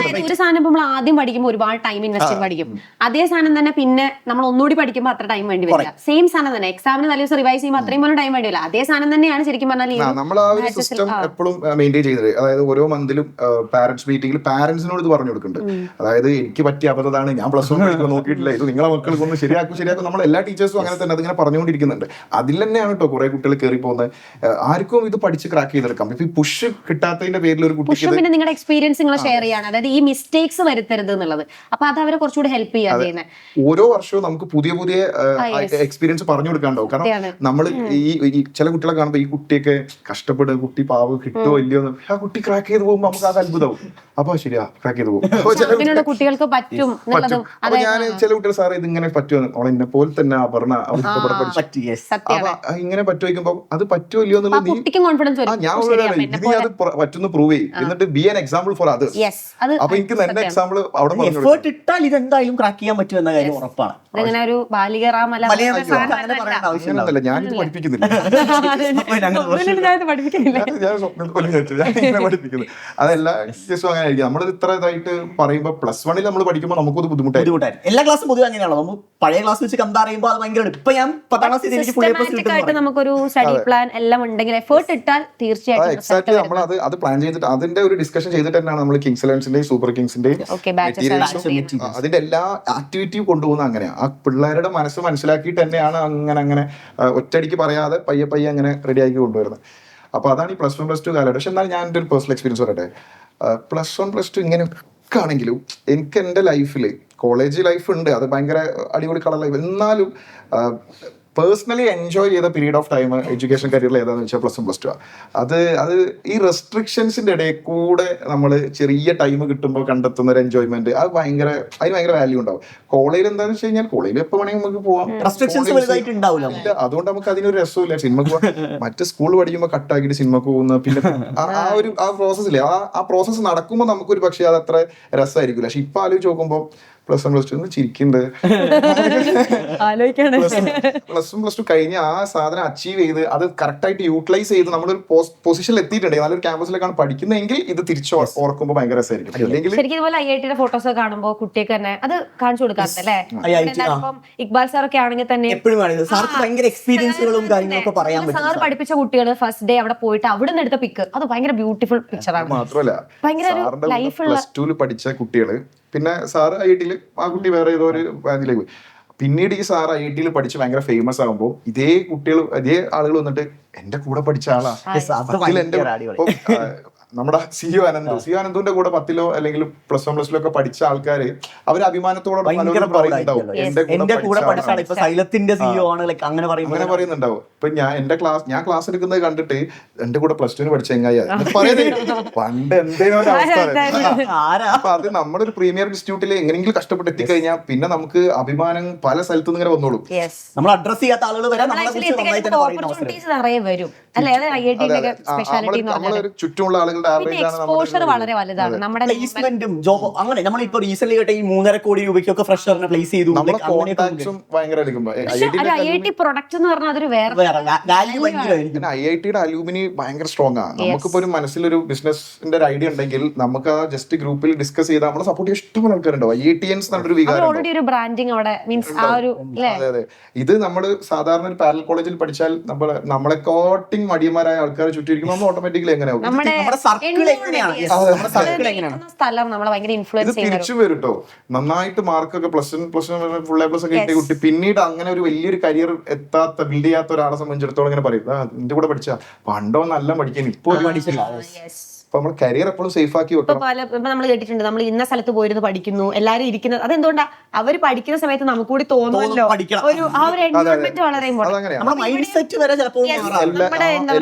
ഒരു സാധനം നമ്മൾ ആദ്യം പഠിക്കുമ്പോൾ ഒരുപാട് ടൈം ഇൻവെസ്റ്റ് ചെയ്ത് പഠിക്കും. അതേ സാധനം തന്നെ പിന്നെ നമ്മൾ ഒന്നുകൂടി പഠിക്കുമ്പോൾ അത്ര ടൈം വേണ്ടി വരില്ല. സെയിം സാധനം തന്നെ എക്സാമിന് നല്ല ദിവസം റിവൈസ് ചെയ്യുമ്പോൾ അത്രയും പോലും ടൈം വേണ്ടിയില്ല. അതേ സാധനം തന്നെയാണ് ശരിക്കും പറഞ്ഞാൽ നമ്മൾ ആ ഒരു സിസ്റ്റം എപ്പോഴും മെയിൻറ്റെയിൻ ചെയ്യുന്നത്. അതായത് ഓരോ മന്തിലും പാരന്റ്സ് മീറ്റിംഗിൽ പാരന്റ്സിനോട് ഇത് പറഞ്ഞു കൊടുക്കുന്നുണ്ട്. അതായത് എനിക്ക് പറ്റിയ അബദ്ധതാണ്, ഞാൻ +1 പഠിക്കുമ്പോൾ നോക്കിയിട്ടില്ല, ഇത് നിങ്ങളെ മക്കൾക്ക് ഒന്ന് ശരിയാക്കും. നമ്മൾ എല്ലാ ടീച്ചേഴ്സും അങ്ങനെ തന്നെ അതിങ്ങനെ പറഞ്ഞുകൊണ്ടിരിക്കുന്നുണ്ട്. അതിൽ തന്നെയാണ് കേട്ടോ കുറെ കുട്ടികൾ കയറി പോകുന്നത്. ആർക്കും ഇത് പഠിച്ച് ക്രാക്ക് ചെയ്തെടുക്കാം. ഇപ്പൊ ഈ പുഷ് കിട്ടാത്തതിന്റെ പേരിൽ ഒരു കുട്ടി പിന്നെ നിങ്ങളുടെ എക്സ്പീരിയൻസ് നിങ്ങൾ ഷെയർ ചെയ്യാണ്, അതായത് ഈ മിസ്റ്റേക്സ് വരുത്തരുത് എന്നുള്ളത്. അപ്പൊ അത് അവരെ കുറച്ചുകൂടി ഹെൽപ്പ് ചെയ്യാൻ ചെയ്യുന്നത്. ഓരോ വർഷവും നമുക്ക് പുതിയ പുതിയ എക്സ്പീരിയൻസ് പറഞ്ഞു കൊടുക്കാണ്ടാവും. കാരണം നമ്മൾ ഈ ചില കുട്ടികളെ കാണുമ്പോൾ ഈ കുട്ടിയൊക്കെ കഷ്ടപ്പെടുക, കുട്ടി പാവ് കിട്ടുമോ ഇല്ലയോ, ആ കുട്ടി ക്രാക്ക് ചെയ്ത് പോകുമ്പോൾ നമുക്ക് അത് അത്ഭുതവും. അപ്പൊ ശരിയാ ക്രാക്ക് ചെയ്ത് പോകും. കുട്ടികൾക്ക് പറ്റും. അപ്പൊ ഞാൻ ചില കുട്ടികൾ സാറേ ഇത് ഇങ്ങനെ പറ്റുമോ, അവളെന്നെ പോലെ തന്നെ പറഞ്ഞ ഇങ്ങനെ പറ്റുവയ്ക്കുമ്പോ അത് പറ്റുമോ ഇല്ലയോ എന്നുള്ളത് ഞാൻ അത് പറ്റുന്ന പ്രൂവ് ചെയ്യും, എന്നിട്ട് B an example for others. അപ്പൊ എനിക്ക് തന്നെ എക്സാമ്പിൾ അവിടെ ഇട്ടാൽ ഇത് എന്തായാലും ക്രാക്ക് ചെയ്യാൻ പറ്റുമെന്ന കാര്യം ഉറപ്പാണ്. ഞാനിത് പഠിപ്പിക്കുന്നില്ല, അതെല്ലാ കേസും അങ്ങനെ ആയിരിക്കും. നമ്മൾ ഇത്ര ഇതായിട്ട് പറയുമ്പോൾ +1 നമ്മൾ പഠിക്കുമ്പോൾ നമുക്കത് ബുദ്ധിമുട്ടായിരുന്നു. എല്ലാ ക്ലാസ്സും പൊതുവെ അങ്ങനെയാണോ? നമ്മൾ പഴയ ക്ലാസ് വെച്ച് കമ്പയർ ചെയ്യുമ്പോൾ അത് ഭയങ്കര. ഇപ്പൊ ഞാൻ 10ാം ക്ലാസ് നമുക്കൊരു സ്റ്റഡി പ്ലാൻ എല്ലാം ഉണ്ടെങ്കിൽ എഫേർട്ട് ഇട്ടാൽ തീർച്ചയായിട്ടും എക്സാക്ട്ലി നമ്മൾ അത് പ്ലാൻ ചെയ്തിട്ട് അതിന്റെ ഒരു ഡിസ്കഷൻ ചെയ്തിട്ട് തന്നെയാണ് നമ്മൾ കിങ്സ് 11 സൂപ്പർ കിങ്സിന്റെയും അതിന്റെ എല്ലാ ആക്ടിവിറ്റിയും കൊണ്ടുപോകുന്നത് അങ്ങനെയാണ്. ആ പിള്ളേരുടെ മനസ്സ് മനസ്സിലാക്കിയിട്ട് തന്നെയാണ് അങ്ങനെ ഒറ്റയടിക്ക് പറയാതെ പയ്യെ അങ്ങനെ റെഡി ആക്കി കൊണ്ടുവരുന്നത്. അപ്പൊ അതാണ് ഈ +1 +2 കാലഘട്ടം. പക്ഷെ എന്നാൽ ഞാൻ എൻ്റെ ഒരു പേഴ്സണൽ എക്സ്പീരിയൻസ് പറയട്ടെ. +1 +2 ഇങ്ങനെ ഒക്കെ ആണെങ്കിലും എനിക്ക് എൻ്റെ ലൈഫിൽ കോളേജ് ലൈഫ് ഉണ്ട്, അത് ഭയങ്കര അടിപൊളി കളർ ലൈഫ്. എന്നാലും പേഴ്സണലി എൻജോയ് ചെയ്ത പീരീഡ് ഓഫ് ടൈം എഡ്യൂക്കേഷൻ കരിയറിൽ ഏതാണെന്ന് വെച്ചാൽ +1 +2 അത് ഈ റെസ്ട്രിക്ഷൻസിന്റെ ഇടയിൽ കൂടെ നമ്മൾ ചെറിയ ടൈം കിട്ടുമ്പോൾ കണ്ടെത്തുന്ന ഒരു എൻജോയ്മെന്റ്, അത് അതിന് ഭയങ്കര വാല്യൂ ഉണ്ടാവും. കോളേജിൽ എന്താണെന്ന് വെച്ച് കഴിഞ്ഞാൽ കോളേജിൽ എപ്പോൾ വേണമെങ്കിൽ നമുക്ക് പോവാം, അതുകൊണ്ട് നമുക്ക് അതിനൊരു രസമില്ല. സിനിമക്ക് മറ്റ് സ്കൂൾ പഠിക്കുമ്പോൾ കട്ടാക്കിയിട്ട് സിനിമക്ക് പോകുന്ന പിന്നെ ആ പ്രോസസ്സില്ലേ, ആ പ്രോസസ്സ് നടക്കുമ്പോൾ നമുക്കൊരു പക്ഷേ അത് അത്ര രസമായിരിക്കില്ല. പക്ഷെ ഇപ്പൊ ആലോചിച്ച് നോക്കുമ്പോൾ +1 ചിരിക്കുന്നുണ്ട്. +1 കഴിഞ്ഞ് ആ സാധനം അച്ചീവ് ചെയ്ത് അത് കറക്റ്റ് ആയിട്ട് യൂട്ടിലൈസ് ചെയ്ത് നമ്മളൊരു പൊസിഷനിൽ എത്തിയിട്ടുണ്ടെങ്കിൽ നല്ലൊരു ക്യാമ്പസിലേക്കാണ് പഠിക്കുന്നതെങ്കിൽ ഇത് തിരിച്ചു ഓർക്കുമ്പോൾ ഭയങ്കര രസമായിരിക്കും. അല്ലെങ്കിൽ ശരിക്കും ഇതുപോലെ IIT ഫോട്ടോസ് ഒക്കെ കാണുമ്പോൾ കുട്ടിക്ക് തന്നെ അത് കാണിച്ചു കൊടുക്കാറുണ്ട് അല്ലേ? ഇപ്പം ഇക്ബാൽ സാർ ഒക്കെ ആണെങ്കിൽ തന്നെ എപ്പോഴും ഭയങ്കര എക്സ്പീരിയൻസുകളും കാര്യങ്ങളൊക്കെ പറയാൻ പറ്റും. സാർ പഠിപ്പിച്ച കുട്ടികൾ ഫസ്റ്റ് ഡേ അവിടെ പോയിട്ട് അവിടെ നിന്ന് എടുത്ത പിക്ക് അത് ഭയങ്കര ബ്യൂട്ടിഫുൾ പിക്ചറാണ്. മാത്രമല്ല ഭയങ്കര ലൈഫുള്ള +2 പഠിച്ച കുട്ടികള് പിന്നെ സാറ് IIT ആ കുട്ടി വേറെ ഏതോ ഒരു ബാങ്കിലേക്ക് പോയി. പിന്നീട് ഈ സാർ IIT പഠിച്ച് ഭയങ്കര ഫേമസ് ആകുമ്പോൾ ഇതേ കുട്ടികൾ ആളുകൾ വന്നിട്ട് എന്റെ കൂടെ പഠിച്ച ആളാ നമ്മുടെ സിഒ അനന്തുവിന്റെ കൂടെ 10ലോ അല്ലെങ്കിൽ +1 +2 ഒക്കെ പഠിച്ച ആൾക്കാര് അവര് അഭിമാനത്തോടെ പറയുന്നുണ്ടാവും എന്റെ കൂടെ പഠിച്ചാണ് ഇപ്പൊ സൈലത്തിന്റെ സിഇഒ ആണ് അങ്ങനെ പറയുന്നുണ്ടാവും. ഇപ്പൊ ഞാൻ ക്ലാസ് എടുക്കുന്നത് കണ്ടിട്ട് എന്റെ കൂടെ +2 പഠിച്ച എങ്ങായി പണ്ട് എന്തേലും അവസ്ഥ. അപ്പൊ അത് നമ്മുടെ ഒരു പ്രീമിയർ ഇൻസ്റ്റിറ്റ്യൂട്ടിൽ എങ്ങനെയെങ്കിലും കഷ്ടപ്പെട്ട് എത്തിക്കഴിഞ്ഞാൽ പിന്നെ നമുക്ക് അഭിമാനം പല സ്ഥലത്തുനിന്ന് ഇങ്ങനെ വന്നോളും. നമ്മൾ അഡ്രസ് ചെയ്യാത്ത ആളുകൾ വരെ നമ്മളൊരു ചുറ്റുമുള്ള ആളുകളുടെ എക്സ്പോഷർ വളരെ വലുതാണ്. നമ്മുടെ പ്ലേസ്മെന്റും ജോബ് അങ്ങനെ നമ്മളിപ്പോ റീസെന്റ് കേട്ട ഈ 3.5 കോടി രൂപയ്ക്കൊക്കെ ഫ്രഷറിനെ പ്ലേസ് ചെയ്തു. IIT പ്രൊഡക്റ്റ് എന്ന് പറഞ്ഞാൽ അതൊരു വേറെ IITയുടെ അലൂമിനി ഭയങ്കര സ്ട്രോങ് ആണ്. നമുക്കിപ്പോ ഒരു മനസ്സിലൊരു ബിസിനസിന്റെ ഒരു ഐഡിയ ഉണ്ടെങ്കിൽ നമുക്ക് ആ ജസ്റ്റ് ഗ്രൂപ്പിൽ ഡിസ്കസ് ചെയ്താൽ നമ്മളെ സപ്പോർട്ട് ചെയ്യാൻ ഇഷ്ടംപോലെ ആൾക്കാരുണ്ടാവും. IITians എന്നൊരു വികാരം ഓൾറെഡി ഒരു ബ്രാൻഡിങ് അവിടെ മീൻസ് ആ ഒരു അതെ. ഇത് നമ്മൾ സാധാരണ ഒരു പാരലൽ കോളേജിൽ പഠിച്ചാൽ നമ്മളെ കോട്ടിങ് മടിയന്മാരായ ആൾക്കാർ ചുറ്റിയിരിക്കുമ്പോൾ നമ്മൾ ഓട്ടോമാറ്റിക്കലി എങ്ങനെയാവും സ്ഥലം നമ്മളെ ഭയങ്കര ഇത് ഇൻഫ്ലുവൻസ് തിരിച്ചു വരും കേട്ടോ. നന്നായിട്ട് മാർക്കൊക്കെ +1 ഫുൾ A+ ഒക്കെ കിട്ടിയ കുട്ടി പിന്നീട് അങ്ങനെ ഒരു വലിയൊരു കരിയർ ബിൽഡ് ചെയ്യാത്ത ഒരാളെ സംബന്ധിച്ചിടത്തോളം ഇങ്ങനെ പറയും എന്റെ കൂടെ പഠിച്ച പണ്ടോ നല്ല പഠിക്കാൻ ഇപ്പൊ അപ്പൊ നമ്മൾ കരിയർ എപ്പോഴും സേഫ് ആക്കി വെക്കണം. നമ്മൾ കേട്ടിട്ടുണ്ട് നമ്മൾ ഇന്ന സ്ഥലത്ത് പോയിരുന്നു പഠിക്കുന്നു എല്ലാരും ഇരിക്കുന്നത് അതെന്തുകൊണ്ടാ അവര് പഠിക്കുന്ന സമയത്ത് നമുക്ക് കൂടി തോന്നുമല്ലോ ഒരു ആ ഒരു എൻവയോൺമെന്റ് വളരെ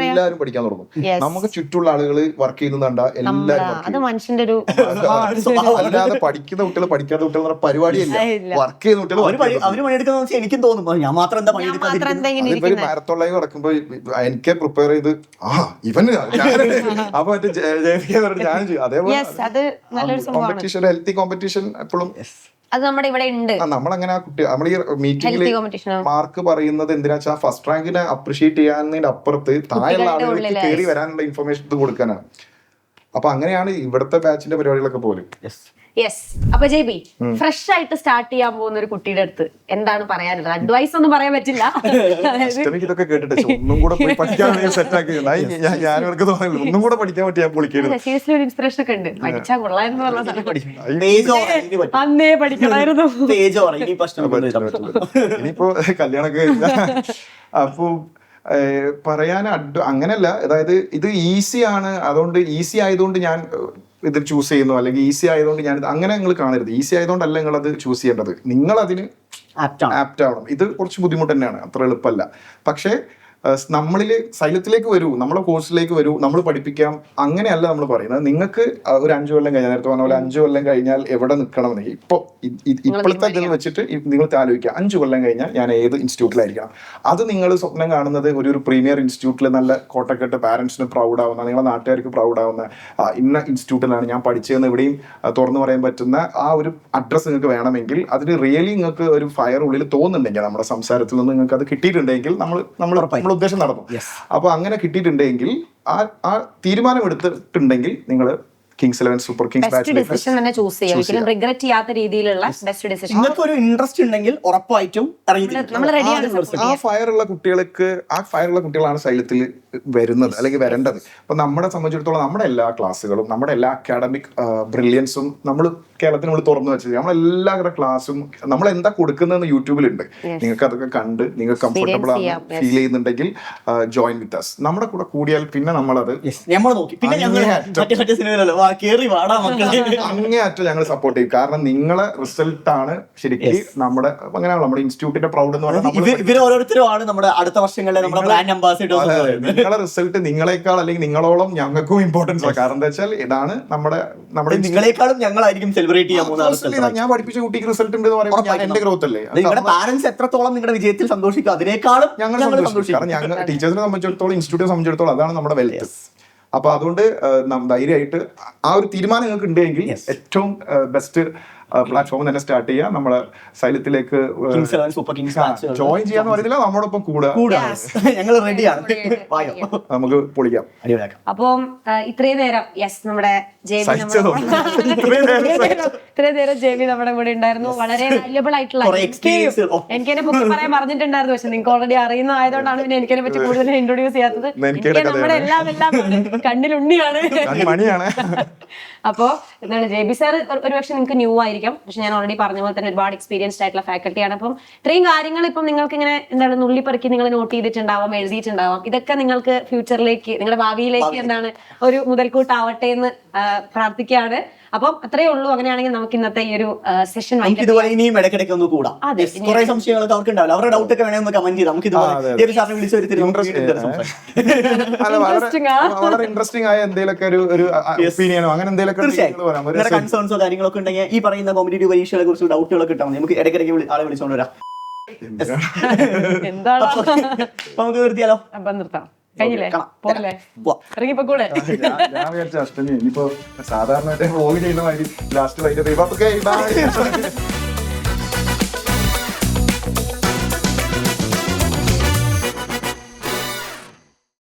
എല്ലാരും പഠിക്കാൻ തുടങ്ങും. നമുക്ക് ചുറ്റുള്ള ആളുകൾ വർക്ക് ചെയ്യുന്നുണ്ടാ എല്ലാരും അത് മനുഷ്യന്റെ ഒരു അല്ലാതെ പഠിക്കുന്ന കുട്ടികൾ പഠിക്കാത്ത കുട്ടികൾ പരിപാടിയല്ല. വർക്ക് ചെയ്യുന്ന കുട്ടികൾ എനിക്കും തോന്നും ഞാൻ മാത്രം എന്താ ഇവര് മാരത്തോൺ ലൈവ് നടക്കുമ്പോ എനിക്ക് പ്രിപ്പയർ ചെയ്ത് ഇവന് അപ്പൊ മറ്റേ ഞാൻ ചെയ്യും. അതേപോലെ കോമ്പറ്റീഷൻ ഹെൽത്തി കോമ്പറ്റീഷൻ എപ്പോഴും അത് നമ്മുടെ ഇവിടെ ഉണ്ട്. നമ്മളങ്ങനെ ആ കുട്ടി നമ്മൾ ഈ മീറ്റിംഗിൽ മാർക്ക് പറയുന്നത് എന്തിനാ വെച്ചാൽ ഫസ്റ്റ് റാങ്കിനെ അപ്രിഷിയേറ്റ് ചെയ്യാന്നതിന്റെ അപ്പുറത്ത് താഴെയുള്ള ആളുകൾക്ക് കയറി വരാനുള്ള ഇൻഫർമേഷൻ ഇത് കൊടുക്കാനാണ്. അപ്പൊ അങ്ങനെയാണ് ഇവിടുത്തെ ബാച്ചിന്റെ പരിപാടികളൊക്കെ പോലും. യെസ്. അപ്പൊ JB ഫ്രഷ് ആയിട്ട് സ്റ്റാർട്ട് ചെയ്യാൻ പോകുന്ന ഒരു കുട്ടിയുടെ അടുത്ത് എന്താണ് പറയാനുള്ളത്? അഡ്വൈസ് ഒന്നും പറയാൻ പറ്റില്ല. ഇതൊക്കെ കേട്ടിട്ട് ഒന്നും കൂടെ പോയി പഠിക്കാൻ സെറ്റ് ആക്കി ഞാൻ തോന്നുന്നു ഒന്നും കൂടെ പഠിക്കാൻ പറ്റിയ സീരിയസ്ലി ഒരു ഇൻസ്പിറേഷൻ ഒക്കെ ഉണ്ട്. പഠിച്ചാൽ കൊള്ളായിരുന്നു അന്നേ പഠിക്കണമായിരുന്നു. ഇനിയിപ്പോ കല്യാണമൊക്കെ അപ്പൊ പറയാൻ അങ്ങനെയല്ല. അതായത് ഇത് ഈസിയാണ്, അതുകൊണ്ട് ഈസി ആയതുകൊണ്ട് ഞാൻ ഇത് ചൂസ് ചെയ്യുന്നു, അല്ലെങ്കിൽ ഈസി ആയതുകൊണ്ട് ഞാൻ അങ്ങനെ നിങ്ങൾ കാണരുത്. ഈസി ആയതുകൊണ്ടല്ല നിങ്ങൾ അത് ചൂസ് ചെയ്യേണ്ടത്, നിങ്ങൾ അതിന് ആപ്റ്റ് ആവണം. ഇത് കുറച്ച് ബുദ്ധിമുട്ട് തന്നെയാണ്, അത്ര എളുപ്പമല്ല. പക്ഷേ നമ്മളിൽ സൈലത്തിലേക്ക് വരൂ, നമ്മളെ കോഴ്സിലേക്ക് വരൂ, നമ്മൾ പഠിപ്പിക്കാം, അങ്ങനെയല്ല നമ്മൾ പറയുന്നത്. നിങ്ങൾക്ക് ഒരു 5 കൊല്ലം കഴിഞ്ഞാൽ, നേരത്തെ പറഞ്ഞ പോലെ 5 കൊല്ലം കഴിഞ്ഞാൽ എവിടെ നിൽക്കണമെന്ന് ഇപ്പോഴത്തെ ഇതിൽ വെച്ചിട്ട് നിങ്ങൾ ആലോചിക്കുക. 5 കൊല്ലം കഴിഞ്ഞാൽ ഞാൻ ഏത് ഇൻസ്റ്റിറ്റ്യൂട്ടിലായിരിക്കണം. അത് നിങ്ങൾ സ്വപ്നം കാണുന്നത് ഒരു പ്രീമിയർ ഇൻസ്റ്റിറ്റ്യൂട്ടിൽ നല്ല കോട്ടക്കെട്ട് പാരന്റ്സിന് പ്രൗഡ് ആവുന്ന, നിങ്ങളെ നാട്ടുകാർക്ക് പ്രൗഡ് ആവുന്ന ഇന്ന ഇൻസ്റ്റിറ്റ്യൂട്ടിലാണ് ഞാൻ പഠിച്ചതെന്ന് എവിടെയും തുറന്നു പറയാൻ പറ്റുന്ന ആ ഒരു അഡ്രസ്സ് നിങ്ങൾക്ക് വേണമെങ്കിൽ, അതിന് റിയലി നിങ്ങൾക്ക് ഒരു ഫയർ ഉള്ളിൽ തോന്നുന്നുണ്ടെങ്കിൽ, നമ്മുടെ സംസാരത്തിൽ നിന്ന് നിങ്ങൾക്ക് അത് കിട്ടിയിട്ടുണ്ടെങ്കിൽ നമ്മൾ ഉദ്ദേശം നടന്നു. അപ്പൊ അങ്ങനെ കിട്ടിയിട്ടുണ്ടെങ്കിൽ ആ തീരുമാനം എടുത്തിട്ടുണ്ടെങ്കിൽ നിങ്ങൾ കിങ്സ് 11 സൂപ്പർ കിങ്സ് നിങ്ങൾക്ക് ഒരു ഇൻട്രസ്റ്റ് ഉണ്ടെങ്കിൽ ഉറപ്പായിട്ടും ആ ഫയർ ഉള്ള കുട്ടികളാണ് സൈലത്തിൽ വരുന്നത്, അല്ലെങ്കിൽ വരേണ്ടത്. അപ്പൊ നമ്മളെ സംബന്ധിച്ചിടത്തോളം നമ്മുടെ എല്ലാ ക്ലാസ്സുകളും നമ്മുടെ എല്ലാ അക്കാഡമിക് ബ്രില്യൻസും നമ്മൾ കേരളത്തിന് നമ്മൾ തുറന്നു വെച്ചത്, നമ്മളെല്ലാവരുടെ ക്ലാസ്സും നമ്മൾ എന്താ കൊടുക്കുന്നതെന്ന് യൂട്യൂബിലുണ്ട്. നിങ്ങൾക്ക് അതൊക്കെ കണ്ട് നിങ്ങൾക്ക് കംഫർട്ടബിൾ ആണ് ഫീൽ ചെയ്യുന്നുണ്ടെങ്കിൽ ജോയിൻ വിത്ത് അസ്. നമ്മുടെ കൂടെ കൂടിയാൽ പിന്നെ നമ്മളത് അങ്ങേയറ്റം ഞങ്ങൾ സപ്പോർട്ട് ചെയ്യും. കാരണം നിങ്ങളെ റിസൾട്ട് ആണ് ശരിക്കും അങ്ങനെയാണ് നമ്മുടെ ഇൻസ്റ്റിറ്റ്യൂട്ടിന്റെ പ്രൗഡ് എന്ന് പറയുന്നത്. ഓരോരുത്തരുമാണ് നമ്മുടെ അടുത്ത വർഷങ്ങളിലെ നമ്മുടെ ബ്രാൻഡ് അംബാസിഡേഴ്സ്. നിങ്ങളെ റിസൾട്ട് നിങ്ങളെക്കാൾ അല്ലെങ്കിൽ നിങ്ങളോളം ഞങ്ങൾക്കും ഇമ്പോർട്ടൻസ് ആണ്. കാരണം എന്താ വെച്ചാൽ ഇതാണ് നമ്മുടെ നിങ്ങളെക്കാളും ഞങ്ങളായിരിക്കും സെലിബ്രേറ്റ് ചെയ്യാൻ പോകുന്നത്. ഞാൻ പഠിപ്പിച്ച കുട്ടിക്ക് റിസൾട്ട് ഉണ്ട് എന്ന് പറയുമ്പോൾ എന്റെ ഗ്രോത്ത് അല്ലേ. നിങ്ങളുടെ പാരന്റ്സ് എത്രത്തോളം നിങ്ങളുടെ വിജയത്തിൽ സന്തോഷിക്കും, അതിനേക്കാളും ഞങ്ങൾ സന്തോഷിക്കും. കാരണം ഞങ്ങൾ ടീച്ചേഴ്സിനെ സംബന്ധിച്ചിടത്തോളം, ഇൻസ്റ്റിറ്റ്യൂട്ടിനെ സംബന്ധിച്ചിടത്തോളം അതാണ് നമ്മുടെ വെൽത്ത്. അപ്പൊ അതുകൊണ്ട് ധൈര്യമായിട്ട് ആ ഒരു തീരുമാനം നിങ്ങൾക്ക് ഉണ്ടെങ്കിൽ ഏറ്റവും ബെസ്റ്റ് പ്ലാറ്റ്ഫോം തന്നെ സ്റ്റാർട്ട് ചെയ്യുക, നമ്മളെ സൈലത്തിലേക്ക് കിങ്സ് 11 സൂപ്പർ കിങ്സ് ജോയിൻ ചെയ്യാന്ന് പറയുന്നില്ല, നമ്മോടൊപ്പം കൂടുക, ഞങ്ങൾ റെഡിയാണ്. വായോ, നമുക്ക് പൊളിക്കാം. അടിപൊളിയാക്കാം. അപ്പം ഇത്രയും നേരം നമ്മുടെ സഹിച്ചതോ? ഇത്രയും നേരം ജെബി നമ്മുടെ കൂടെ ഉണ്ടായിരുന്നു. വളരെ വാല്യബിൾ ആയിട്ടുള്ള എക്സ്പീരിയൻസ് എനിക്കെന്നെ പൊക്കി പറയാൻ പറഞ്ഞിട്ടുണ്ടായിരുന്നു, പക്ഷെ നിങ്ങൾക്ക് ഓൾറെഡി അറിയുന്ന ആയതുകൊണ്ടാണ് പിന്നെ എനിക്കതിനെ പറ്റി കൂടുതൽ ഇൻട്രൊഡ്യൂസ് ചെയ്യാത്തത്. എനിക്ക് നമ്മുടെ എല്ലാം കണ്ണിലുണ്ണിയാണ്, മണിയാണ്. അപ്പോ എന്താണ് ജെബി സാർ ഒരുപക്ഷെ നിങ്ങൾക്ക് ന്യൂ ആയിരിക്കും, പക്ഷെ ഞാൻ ഓൾറെഡി പറഞ്ഞ പോലെ തന്നെ ഒരുപാട് എക്സ്പീരിയൻസ്ഡ് ആയിട്ടുള്ള ഫാക്കൽറ്റിയാണ്. അപ്പം ഇത്രയും കാര്യങ്ങൾ ഇപ്പം നിങ്ങൾക്ക് ഇങ്ങനെ എന്താണ് നുള്ളിപ്പറക്കി നിങ്ങൾ നോട്ട് ചെയ്തിട്ടുണ്ടാവാം, എഴുതിയിട്ടുണ്ടാവാം. ഇതൊക്കെ നിങ്ങൾക്ക് ഫ്യൂച്ചറിലേക്ക്, നിങ്ങളുടെ ഭാവിയിലേക്ക് എന്താണ് ഒരു മുതൽക്കൂട്ടാവട്ടെ എന്ന് പ്രാർത്ഥിക്കുകയാണ്. അപ്പം അത്രേ ഉള്ളൂ. അങ്ങനെയാണെങ്കിൽ നമുക്ക് ഇന്നത്തെ ഈ ഒരു സെഷൻ ഇതുപോലെ ഇനിയും ഇടയ്ക്കിടയ്ക്ക് ഒന്ന് കൂടാം. കുറെ സംശയങ്ങളൊക്കെ അവർക്ക് ഉണ്ടാവില്ല, അവരുടെ ഡൗട്ട് ഒക്കെ വേണമെന്ന് കമന്റ് ചെയ്താൽ നമുക്ക് ഇതുപോലെ സാറിനെ വിളിച്ചു വളരെ ഇൻട്രസ്റ്റിംഗ് ആയ എന്തെങ്കിലുമൊക്കെ ഒരു ഒപ്പീനിയനോ അങ്ങനെ എന്തെങ്കിലും കൺസേൺസോ കാര്യങ്ങളൊക്കെ ഉണ്ടെങ്കിൽ ഈ പറയുന്ന കോമ്പറ്റീവ് പരീക്ഷകളെ കുറിച്ച് ഡൗട്ടുകളൊക്കെ കിട്ടാം, നമുക്ക് ഇടയ്ക്കിടയ്ക്ക് ആളെ വിളിച്ചോണ്ട് വരാം. എന്താണ് നമുക്ക് നിർത്തിയാലോ? അപ്പം നിർത്താം. കഴിഞ്ഞില്ലേ? പോലെ ഇറങ്ങിപ്പോ കൂടെ ഞാൻ വിചാരിച്ച അഷ്ടമി ഇനിയിപ്പോ സാധാരണ വ്ലോഗ് ചെയ്യുന്ന മാതിരി ലാസ്റ്റ് വൈകിട്ട്